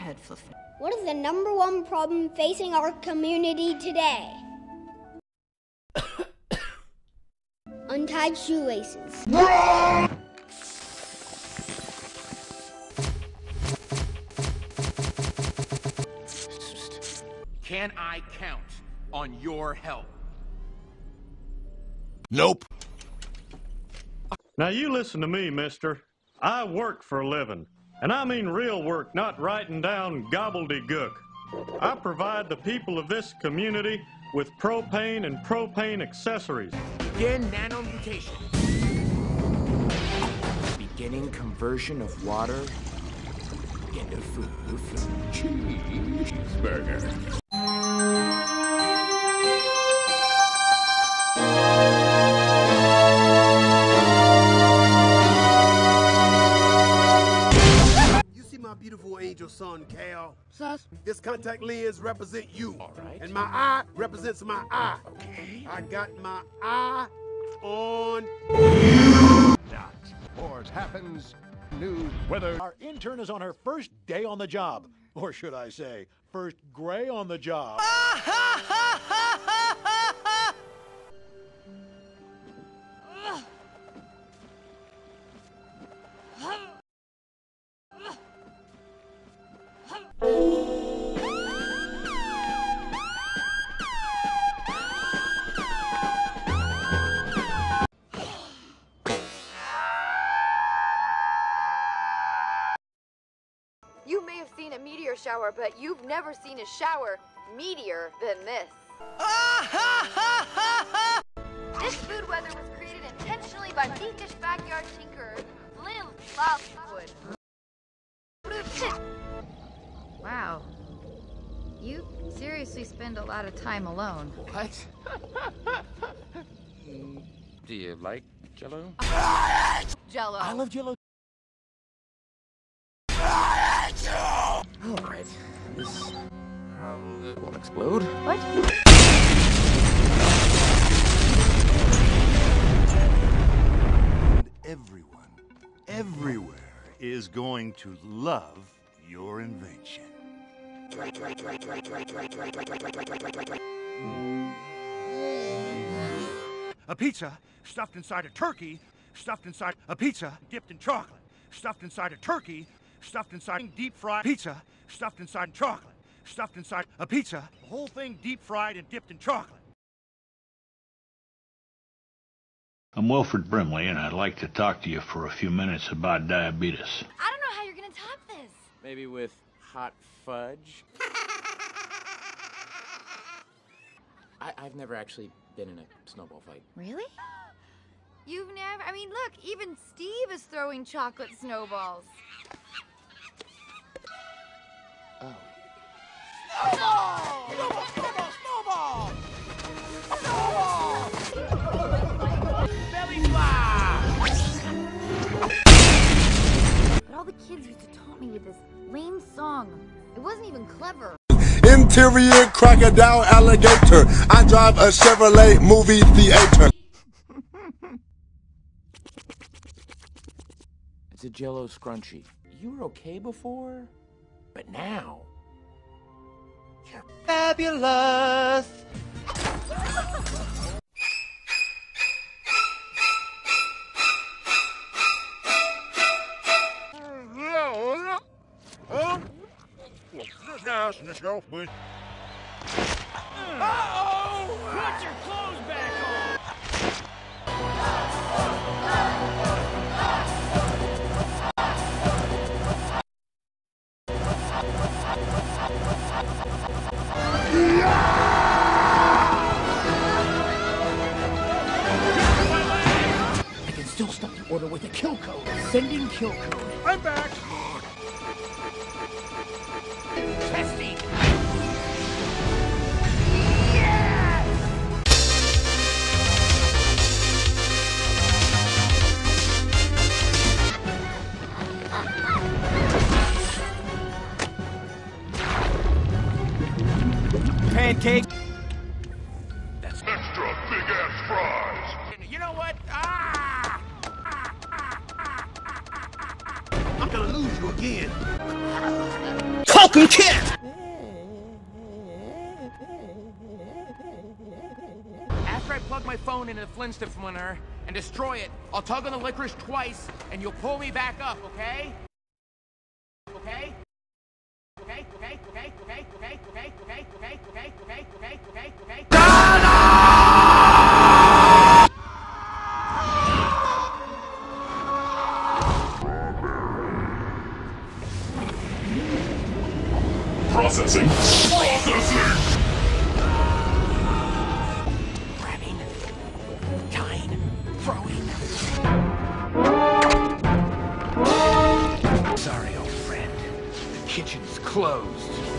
ahead, Fluffy. What is the #1 problem facing our community today? Untied shoelaces. Can I count on your help? Nope. Now you listen to me, mister. I work for a living. And I mean real work, not writing down gobbledygook. I provide the people of this community with propane and propane accessories. Begin nanomutation. Beginning conversion of water into food. Cheeseburger. Beautiful angel son, Cal. Sus? This contact lens represent you. All right. And my eye represents my eye. Okay. I got my eye on Wars happens, news, weather. Our intern is on her first day on the job. Or should I say, first gray on the job. You may have seen a meteor shower, but you've never seen a shower meteor than this. This food weather was created intentionally by geekish backyard tinkerer Lil Loudwood. Wow. You seriously spend a lot of time alone. What? Do you like Jell-O? Jell-O. I love Jell-O. All right. This won't explode. What? Everyone, everywhere is going to love your invention. A pizza stuffed inside a turkey, stuffed inside a pizza dipped in chocolate, stuffed inside a turkey, stuffed inside deep fried pizza, stuffed inside chocolate, stuffed inside a pizza, the whole thing deep fried and dipped in chocolate. I'm Wilfred Brimley, and I'd like to talk to you for a few minutes about diabetes. I don't know how you're gonna top this. Maybe with hot fudge? I've never actually been in a snowball fight. Really? You've never? I mean, look, even Steve is throwing chocolate snowballs. Oh. Snowball! Snowball! Snowball! Snowball! Belly flop! But all the kids used to taunt me with this lame song. It wasn't even clever. Interior crocodile alligator. I drive a Chevrolet movie theater. It's a Jell-O scrunchie. You were okay before, but now you're fabulous. Uh-oh! Put your clothes back on! I can still stop the order with a kill code. Sending kill code. I'm back! Testing. Pancake. That's extra big ass fries. You know what? I'm gonna lose you again. Coconut! fucking kid! After I plug my phone into the Flintstone winner and destroy it, I'll tug on the licorice twice, and you'll pull me back up, okay? Okay? Okay, okay, okay, okay, okay, okay, okay, okay, okay, okay, okay, okay, okay. Processing. Grabbing, tying, throwing. Sorry, old friend. The kitchen's closed.